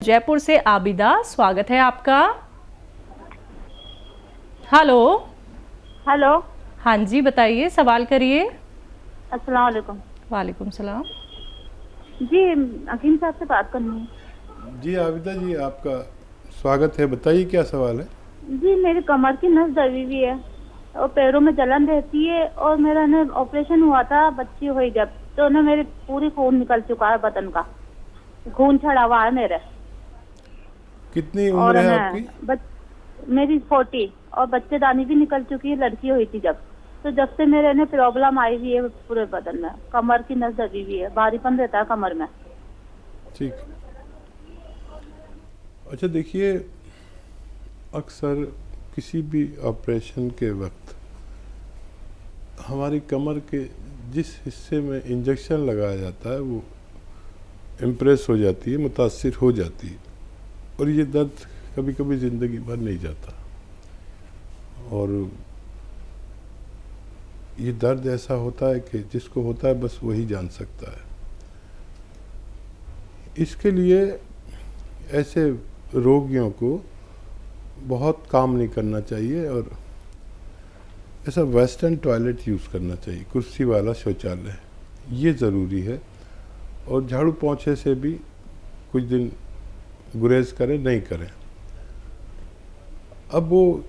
जयपुर से आबिदा, स्वागत है आपका। हेलो। हेलो। हाँ जी, बताइए, सवाल करिए। अस्सलाम वालेकुम। वालेकुम सलाम। जी, हकीम साहब से बात करनी है। जी आबिदा जी, आपका स्वागत है। बताइए क्या सवाल है। जी, मेरी कमर की नस दबी हुई है और पैरों में जलन रहती है और मेरा ना ऑपरेशन हुआ था, बच्ची हुई जब, तो ना मेरी पूरी खून निकल चुका है, बदन का खून छड़ा हुआ है मेरे। कितनी उम्र और है ना आपकी? मेरी 40 और बच्चेदानी भी निकल चुकी है, लड़की हुई थी जब। तो जब से मेरे ने प्रॉब्लम आई हुई है पूरे बदन में, कमर की नस दबी हुई है, भारीपन रहता है कमर में। ठीक। अच्छा देखिए, अक्सर किसी भी ऑपरेशन के वक्त हमारी कमर के जिस हिस्से में इंजेक्शन लगाया जाता है वो इम्प्रेस हो जाती है, मुतासिर हो जाती है, और ये दर्द कभी कभी ज़िंदगी भर नहीं जाता। और ये दर्द ऐसा होता है कि जिसको होता है बस वही जान सकता है। इसके लिए ऐसे रोगियों को बहुत काम नहीं करना चाहिए और ऐसा वेस्टर्न टॉयलेट यूज़ करना चाहिए, कुर्सी वाला शौचालय, ये ज़रूरी है। और झाड़ू पोंछे से भी कुछ दिन गुरेज करें, नहीं करें। अब वो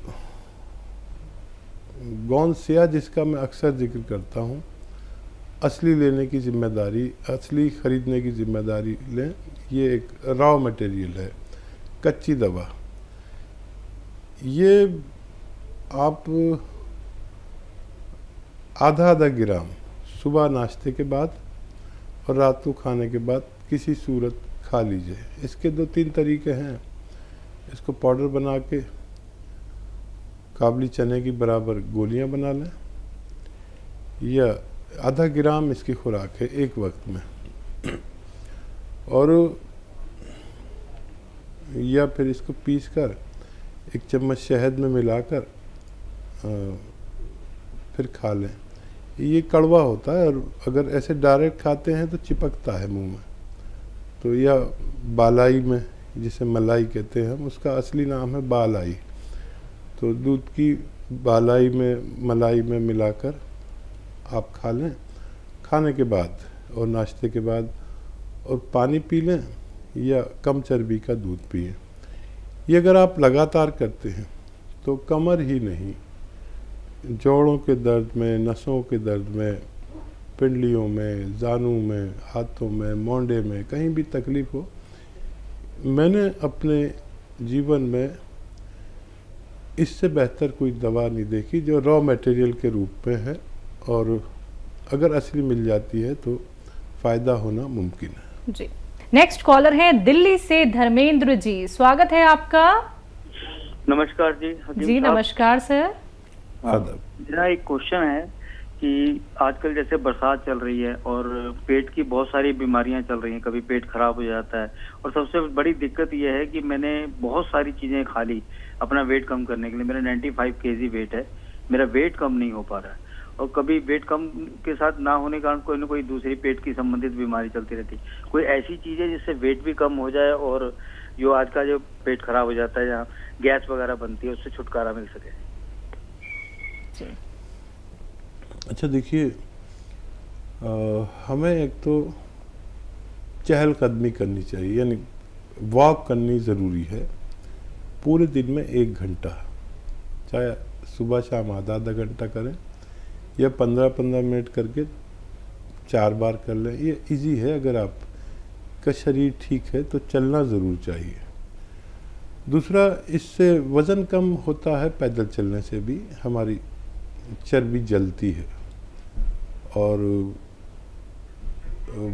गौनसिया जिसका मैं अक्सर जिक्र करता हूँ, असली लेने की जिम्मेदारी, असली ख़रीदने की जिम्मेदारी लें। ये एक रॉ मटेरियल है, कच्ची दवा। ये आप आधा आधा ग्राम सुबह नाश्ते के बाद और रात को खाने के बाद किसी सूरत खा लीजिए। इसके 2-3 तरीके हैं। इसको पाउडर बना के काबली चने की बराबर गोलियां बना लें, या आधा ग्राम इसकी खुराक है एक वक्त में, और या फिर इसको पीसकर 1 चम्मच शहद में मिलाकर फिर खा लें। ये कड़वा होता है और अगर ऐसे डायरेक्ट खाते हैं तो चिपकता है मुंह में। तो या बालाई में, जिसे मलाई कहते हैं हम, उसका असली नाम है बालाई। तो दूध की बालाई में मलाई में मिलाकर आप खा लें खाने के बाद और नाश्ते के बाद, और पानी पी लें या कम चर्बी का दूध पिएं। ये अगर आप लगातार करते हैं तो कमर ही नहीं, जोड़ों के दर्द में, नसों के दर्द में, पिंडलियों में, जानू में, हाथों में, मोंडे में, कहीं भी तकलीफ़ हो। मैंने अपने जीवन में इससे बेहतर कोई दवा नहीं देखी जो रॉ मटेरियल के रूप में है, और अगर असली मिल जाती है तो फ़ायदा होना मुमकिन है। जी, नेक्स्ट कॉलर है दिल्ली से धर्मेंद्र जी, स्वागत है आपका। नमस्कार जी। जी नमस्कार सर। मेरा एक क्वेश्चन है कि आजकल जैसे बरसात चल रही है और पेट की बहुत सारी बीमारियां चल रही हैं, कभी पेट खराब हो जाता है, और सबसे बड़ी दिक्कत यह है कि मैंने बहुत सारी चीजें खा ली अपना वेट कम करने के लिए। मेरा 95 केजी वेट है, मेरा वेट कम नहीं हो पा रहा है, और कभी वेट कम के साथ ना होने के कारण कोई ना कोई दूसरी पेट की संबंधित बीमारी चलती रहती। कोई ऐसी चीज है जिससे वेट भी कम हो जाए और जो आज का जो पेट खराब हो जाता है, जहाँ गैस वगैरह बनती है, उससे छुटकारा मिल सके? अच्छा देखिए, हमें एक तो चहलकदमी करनी चाहिए, यानी वॉक करनी ज़रूरी है पूरे दिन में 1 घंटा, चाहे सुबह शाम आधा आधा घंटा करें या 15-15 मिनट करके 4 बार कर लें। ये इजी है। अगर आपका शरीर ठीक है तो चलना ज़रूर चाहिए। दूसरा, इससे वज़न कम होता है, पैदल चलने से भी हमारी चर्बी जलती है, और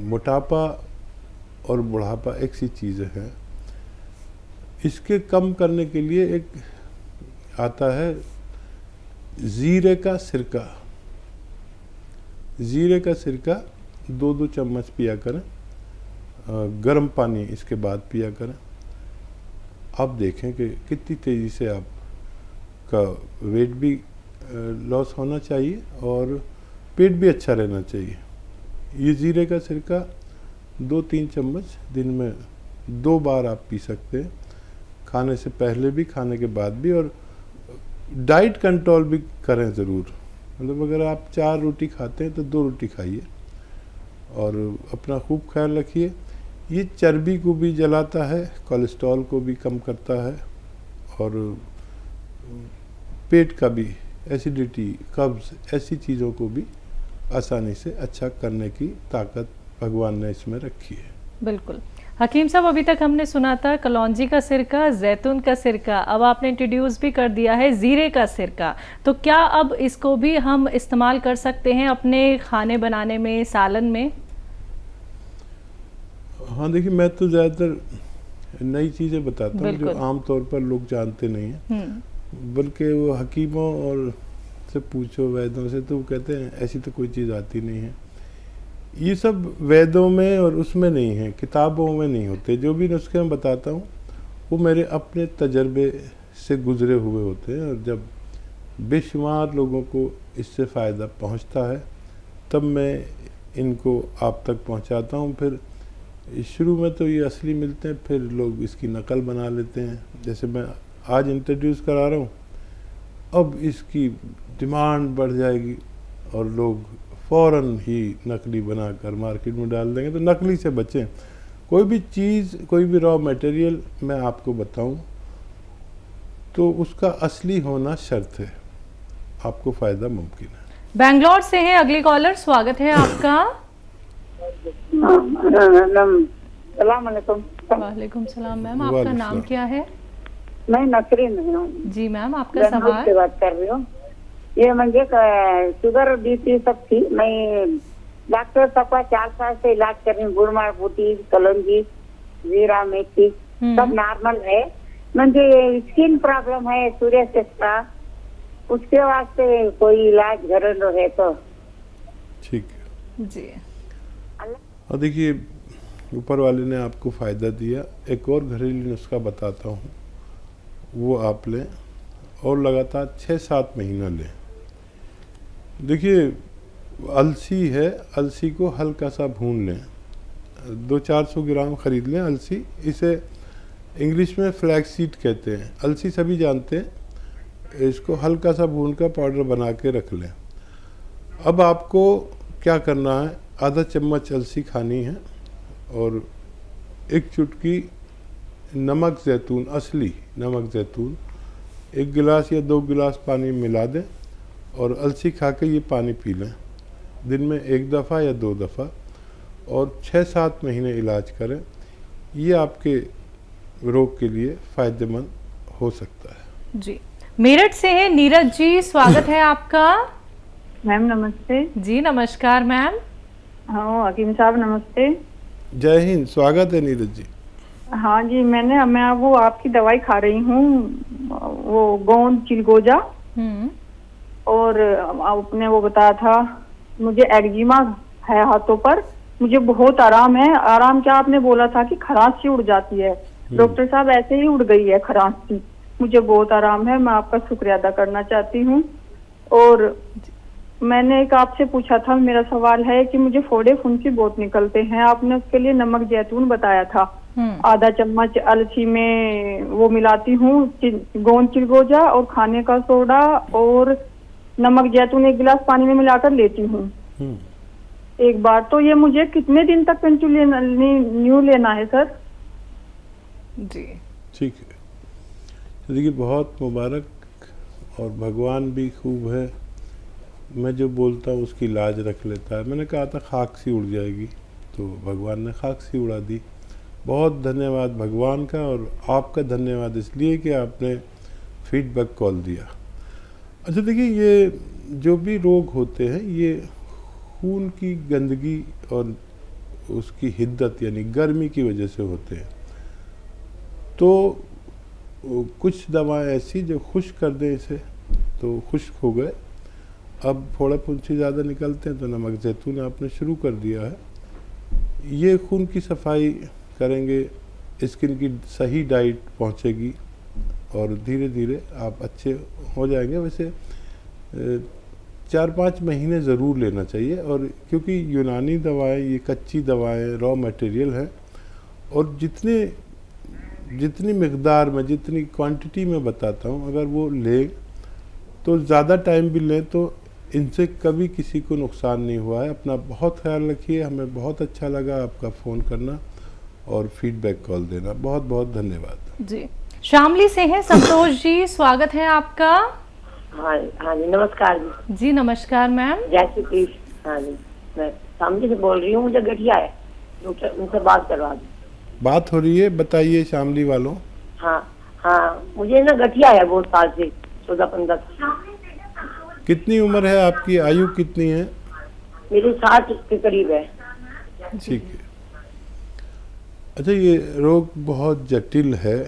मोटापा और बुढ़ापा एक सी चीज़ें हैं। इसके कम करने के लिए एक आता है ज़ीरे का सिरका। ज़ीरे का सिरका 2-2 चम्मच पिया करें, गर्म पानी इसके बाद पिया करें। आप देखें कि कितनी तेज़ी से आपका वेट भी लॉस होना चाहिए और पेट भी अच्छा रहना चाहिए। ये ज़ीरे का सिरका 2-3 चम्मच दिन में 2 बार आप पी सकते हैं, खाने से पहले भी, खाने के बाद भी। और डाइट कंट्रोल भी करें ज़रूर, मतलब अगर आप 4 रोटी खाते हैं तो 2 रोटी खाइए और अपना खूब ख्याल रखिए। ये चर्बी को भी जलाता है, कोलेस्ट्रॉल को भी कम करता है और पेट का भी, एसिडिटी, कब्ज़, ऐसी चीज़ों को भी आसानी से अच्छा करने की ताकत भगवान ने इसमें रखी है। बिल्कुल। हकीम साहब, अभी तक हमने सुना था कलौंजी का सिरका, जैतून का सिरका, अब आपने इंट्रोड्यूस भी कर दिया है ज़ीरे का सिरका। तो क्या अब इसको भी हम इस्तेमाल कर सकते हैं अपने खाने बनाने में, सालन में? हाँ देखिए, मैं तो ज़्यादातर नई चीज़ें बताता हूँ जो आम तौर पर लोग जानते नहीं हैं, बल्कि वो हकीमों और से पूछो, वैद्यों से, तो वो कहते हैं ऐसी तो कोई चीज़ आती नहीं है। ये सब वेदों में और उसमें नहीं है, किताबों में नहीं होते। जो भी नुस्खे मैं बताता हूँ वो मेरे अपने तजर्बे से गुज़रे हुए होते हैं, और जब बेशुमार लोगों को इससे फ़ायदा पहुँचता है तब मैं इनको आप तक पहुँचाता हूँ। फिर शुरू में तो ये असली मिलते हैं, फिर लोग इसकी नकल बना लेते हैं। जैसे मैं आज इंट्रोड्यूस करा रहा हूँ, अब इसकी डिमांड बढ़ जाएगी और लोग फ़ौरन ही नकली बनाकर मार्केट में डाल देंगे। तो नकली से बचें। कोई भी चीज़, कोई भी रॉ मटेरियल मैं आपको बताऊं तो उसका असली होना शर्त है, आपको फ़ायदा मुमकिन है। बेंगलोर से है अगली कॉलर, स्वागत है आपका। वालेकुम सलाम मैम, आपका नाम क्या है? मैं नसरीन हूँ जी मैम, आपका सवाल। से बात कर रही हूँ। ये मुझे शुगर बीपी सब थी, मैं डॉक्टर सबका 4 साल से इलाज कर रही हूँ, गुड़मार बूटी, कलौंजी, जीरा, मेथी सब नॉर्मल है। मुझे स्किन प्रॉब्लम है सूर्यास्थित का, उसके वास्ते कोई इलाज घरेलू है तो? ठीक है जी। और देखिए, ऊपर वाले ने आपको फ़ायदा दिया। एक और घरेलू नुस्खा बताता हूँ, वो आप लें और लगातार 6-7 महीना लें। देखिए, अलसी है, अलसी को हल्का सा भून लें, 200-400 ग्राम ख़रीद लें अलसी। इसे इंग्लिश में फ्लैक्स सीड कहते हैं, अलसी सभी जानते हैं। इसको हल्का सा भून कर पाउडर बना के रख लें। अब आपको क्या करना है, आधा चम्मच अलसी खानी है और 1 चुटकी नमक ज़ैतून, असली नमक ज़ैतून 1 गिलास या 2 गिलास पानी में मिला दें और अलसी खा के ये पानी पी लें, दिन में 1 दफ़ा या 2 दफ़ा, और 6-7 महीने इलाज करें। ये आपके रोग के लिए फ़ायदेमंद हो सकता है। जी। मेरठ से है नीरज जी, स्वागत है आपका। मैम नमस्ते। जी नमस्कार मैम। हाँ हकीम साहब नमस्ते। जय हिंद, स्वागत है नीरज जी। हाँ जी, मैं वो आपकी दवाई खा रही हूँ, वो गोंद चिलगोजा, और आपने वो बताया था मुझे एक्जिमा है हाथों पर, मुझे बहुत आराम है। आराम क्या, आपने बोला था कि खरांसी उड़ जाती है, डॉक्टर साहब ऐसे ही उड़ गई है खरांसी, मुझे बहुत आराम है। मैं आपका शुक्रिया अदा करना चाहती हूँ। और मैंने एक आपसे पूछा था, मेरा सवाल है कि मुझे फोड़े फुंसी बहुत निकलते हैं, आपने उसके लिए नमक जैतून बताया था, आधा चम्मच अलसी में वो मिलाती हूँ, गोंद चिलगोजा और खाने का सोडा और नमक जैतून 1 गिलास पानी में मिलाकर लेती हूँ एक बार। तो ये मुझे कितने दिन तक कंटिन्यू लेना है सर? जी ठीक है, तो देखिए बहुत मुबारक, और भगवान भी खूब है, मैं जो बोलता हूँ उसकी लाज रख लेता है। मैंने कहा था खाक सी उड़ जाएगी, तो भगवान ने खाक सी उड़ा दी। बहुत धन्यवाद भगवान का, और आपका धन्यवाद इसलिए कि आपने फीडबैक कॉल दिया। अच्छा देखिए, ये जो भी रोग होते हैं ये खून की गंदगी और उसकी हिद्दत यानी गर्मी की वजह से होते हैं। तो कुछ दवाएं ऐसी जो खुश्क कर दें इसे, तो खुश्क हो गए। अब फोड़ा फुंसी ज़्यादा निकलते हैं तो नमक जैतून आपने शुरू कर दिया है, ये खून की सफाई करेंगे, स्किन की सही डाइट पहुंचेगी और धीरे धीरे आप अच्छे हो जाएंगे। वैसे 4-5 महीने ज़रूर लेना चाहिए, और क्योंकि यूनानी दवाएं ये कच्ची दवाएं रॉ मटेरियल हैं और जितनी मिकदार में, जितनी क्वांटिटी में बताता हूँ, अगर वो लें तो ज़्यादा टाइम भी लें तो इनसे कभी किसी को नुकसान नहीं हुआ है। अपना बहुत ख्याल रखिए। हमें बहुत अच्छा लगा आपका फ़ोन करना और फीडबैक कॉल देना। बहुत बहुत धन्यवाद जी। शामली से हैं संतोष जी, स्वागत है आपका। हाँ हाँ जी, नमस्कार जी। जी नमस्कार मैम। जय श्री कृष्ण। हाँ जी, मैं शामली से बोल रही हूँ, मुझे गठिया है, उनसे बात करवा दी। बात हो रही है, बताइए शामली वालों। हाँ हाँ, मुझे ना गठिया है बहुत साल से, 14-15। कितनी उम्र है आपकी, आयु कितनी है? मेरी 60 के करीब है। ठीक है। अच्छा, ये रोग बहुत जटिल है।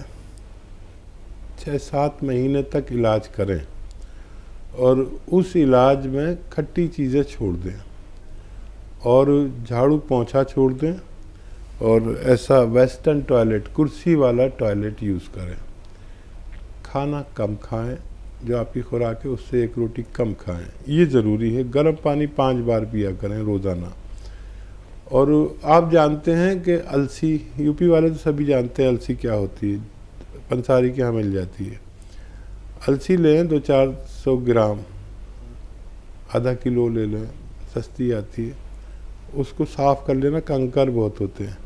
6-7 महीने तक इलाज करें और उस इलाज में खट्टी चीज़ें छोड़ दें और झाड़ू पोंछा छोड़ दें और ऐसा वेस्टर्न टॉयलेट, कुर्सी वाला टॉयलेट यूज़ करें। खाना कम खाएं, जो आपकी खुराक है उससे 1 रोटी कम खाएं, ये ज़रूरी है। गर्म पानी 5 बार पिया करें रोज़ाना। और आप जानते हैं कि अलसी, यूपी वाले तो सभी जानते हैं अलसी क्या होती है, पंसारी के यहाँ मिल जाती है। अलसी लें 200-400 ग्राम, आधा किलो ले लें, सस्ती आती है। उसको साफ़ कर लेना, कंकर बहुत होते हैं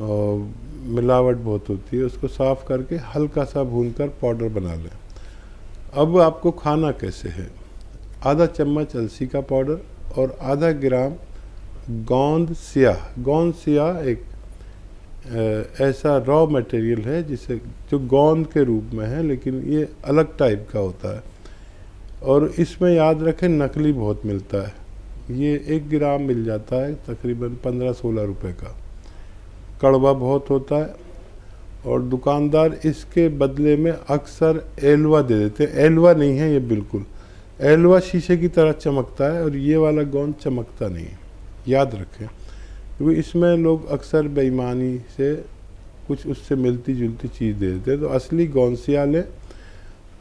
और मिलावट बहुत होती है। उसको साफ़ करके हल्का सा भूनकर पाउडर बना लें। अब आपको खाना कैसे है, आधा चम्मच अलसी का पाउडर और आधा ग्राम गोंद स्याह एक ऐसा रॉ मटेरियल है जिसे, जो गोंद के रूप में है लेकिन ये अलग टाइप का होता है। और इसमें याद रखें नकली बहुत मिलता है, ये 1 ग्राम मिल जाता है तकरीबन 15-16 रुपए का। कड़वा बहुत होता है और दुकानदार इसके बदले में अक्सर एलवा दे देते हैं। एलवा नहीं है ये बिल्कुल, एलवा शीशे की तरह चमकता है और ये वाला गोंद चमकता नहीं है, याद रखें। क्योंकि इसमें लोग अक्सर बेईमानी से कुछ उससे मिलती जुलती चीज़ दे देते हैं। तो असली गोंसिया लें,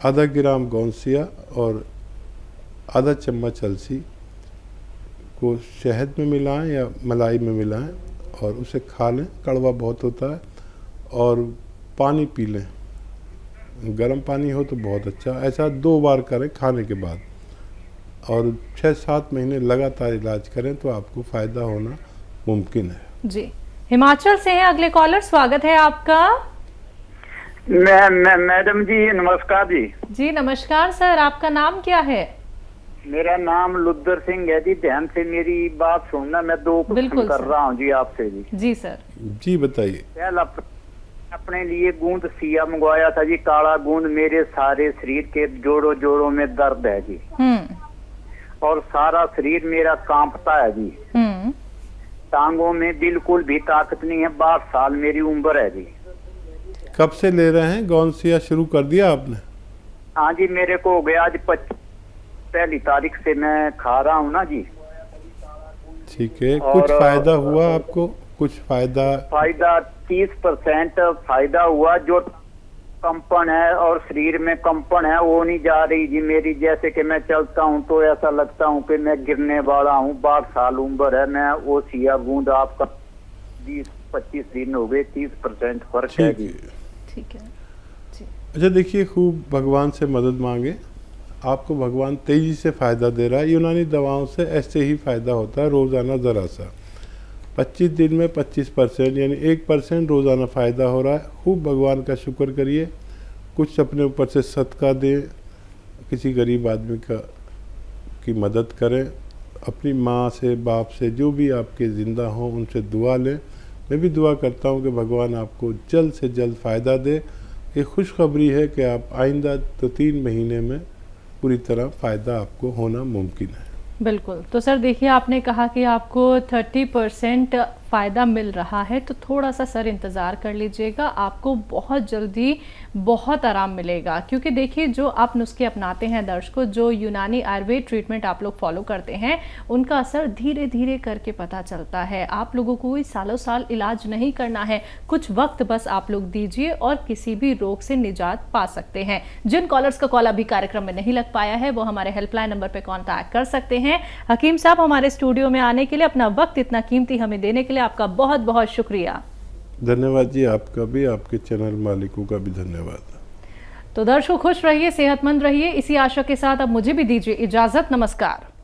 आधा ग्राम गोंसिया और आधा चम्मच अलसी को शहद में मिलाएं या मलाई में मिलाएं और उसे खा लें। कड़वा बहुत होता है। और पानी पी लें, गर्म पानी हो तो बहुत अच्छा। ऐसा 2 बार करें खाने के बाद और 6-7 महीने लगातार इलाज करें तो आपको फ़ायदा होना मुमकिन है। जी। हिमाचल से हैं अगले कॉलर, स्वागत है आपका। मैडम जी नमस्कार जी। जी नमस्कार सर, आपका नाम क्या है? मेरा नाम लुद्दर सिंह है जी। ध्यान से मेरी बात सुनना, मैं 2 क्वेश्चन कर रहा हूँ जी आपसे जी। जी सर। जी बताइए। पहला, अपने लिए गूंद सिया मंगवाया था जी, काला गूंद। मेरे सारे शरीर के जोड़ों में दर्द है जी और सारा शरीर मेरा कांपता है जी। टांगों में बिल्कुल भी ताकत नहीं है। 62 साल मेरी उम्र है जी। कब से ले रहे हैं? गोंसिया शुरू कर दिया आपने? हाँ जी, मेरे को हो गया आज 1 तारीख से मैं खा रहा हूँ ना जी। ठीक है। कुछ फायदा हुआ आपको? कुछ फायदा 30% फायदा हुआ। जो कंपन है और शरीर में कंपन है वो नहीं जा रही जी मेरी। जैसे कि मैं चलता हूँ तो ऐसा लगता हूँ कि मैं गिरने वाला हूँ। 62 साल उम्र है। मैं वो सिया गूंद आपका 20-25 दिन हो गए, 30% फर्क है जी। ठीक है जी। अच्छा देखिए, खूब भगवान से मदद मांगे, आपको भगवान तेजी से फ़ायदा दे रहा है। यूनानी दवाओं से ऐसे ही फ़ायदा होता है, रोज़ाना ज़रा सा। 25 दिन में 25% यानी 1% रोज़ाना फ़ायदा हो रहा है। खूब भगवान का शुक्र करिए। कुछ अपने ऊपर से सदका दें, किसी गरीब आदमी की मदद करें। अपनी माँ से, बाप से, जो भी आपके ज़िंदा हों उनसे दुआ लें। मैं भी दुआ करता हूँ कि भगवान आपको जल्द से जल्द फ़ायदा दे। ये खुशखबरी है कि आप आइंदा तो 3 महीने में पूरी तरह फ़ायदा आपको होना मुमकिन है। बिल्कुल। तो सर देखिए, आपने कहा कि आपको 30% फ़ायदा मिल रहा है, तो थोड़ा सा सर इंतज़ार कर लीजिएगा, आपको बहुत जल्दी बहुत आराम मिलेगा। क्योंकि देखिए, जो आप नुस्खे अपनाते हैं दर्शकों, जो यूनानी आयुर्वेद ट्रीटमेंट आप लोग फॉलो करते हैं, उनका असर धीरे धीरे करके पता चलता है। आप लोगों को कोई सालों साल इलाज नहीं करना है, कुछ वक्त बस आप लोग दीजिए और किसी भी रोग से निजात पा सकते हैं। जिन कॉलर्स का कॉल अभी कार्यक्रम में नहीं लग पाया है वो हमारे हेल्पलाइन नंबर पर कॉन्टैक्ट कर सकते हैं। हकीम साहब, हमारे स्टूडियो में आने के लिए, अपना वक्त इतना कीमती हमें देने के लिए आपका बहुत बहुत शुक्रिया। धन्यवाद जी, आपका भी, आपके चैनल मालिकों का भी धन्यवाद। तो दर्शकों खुश रहिए, सेहतमंद रहिए, इसी आशा के साथ अब मुझे भी दीजिए इजाजत। नमस्कार।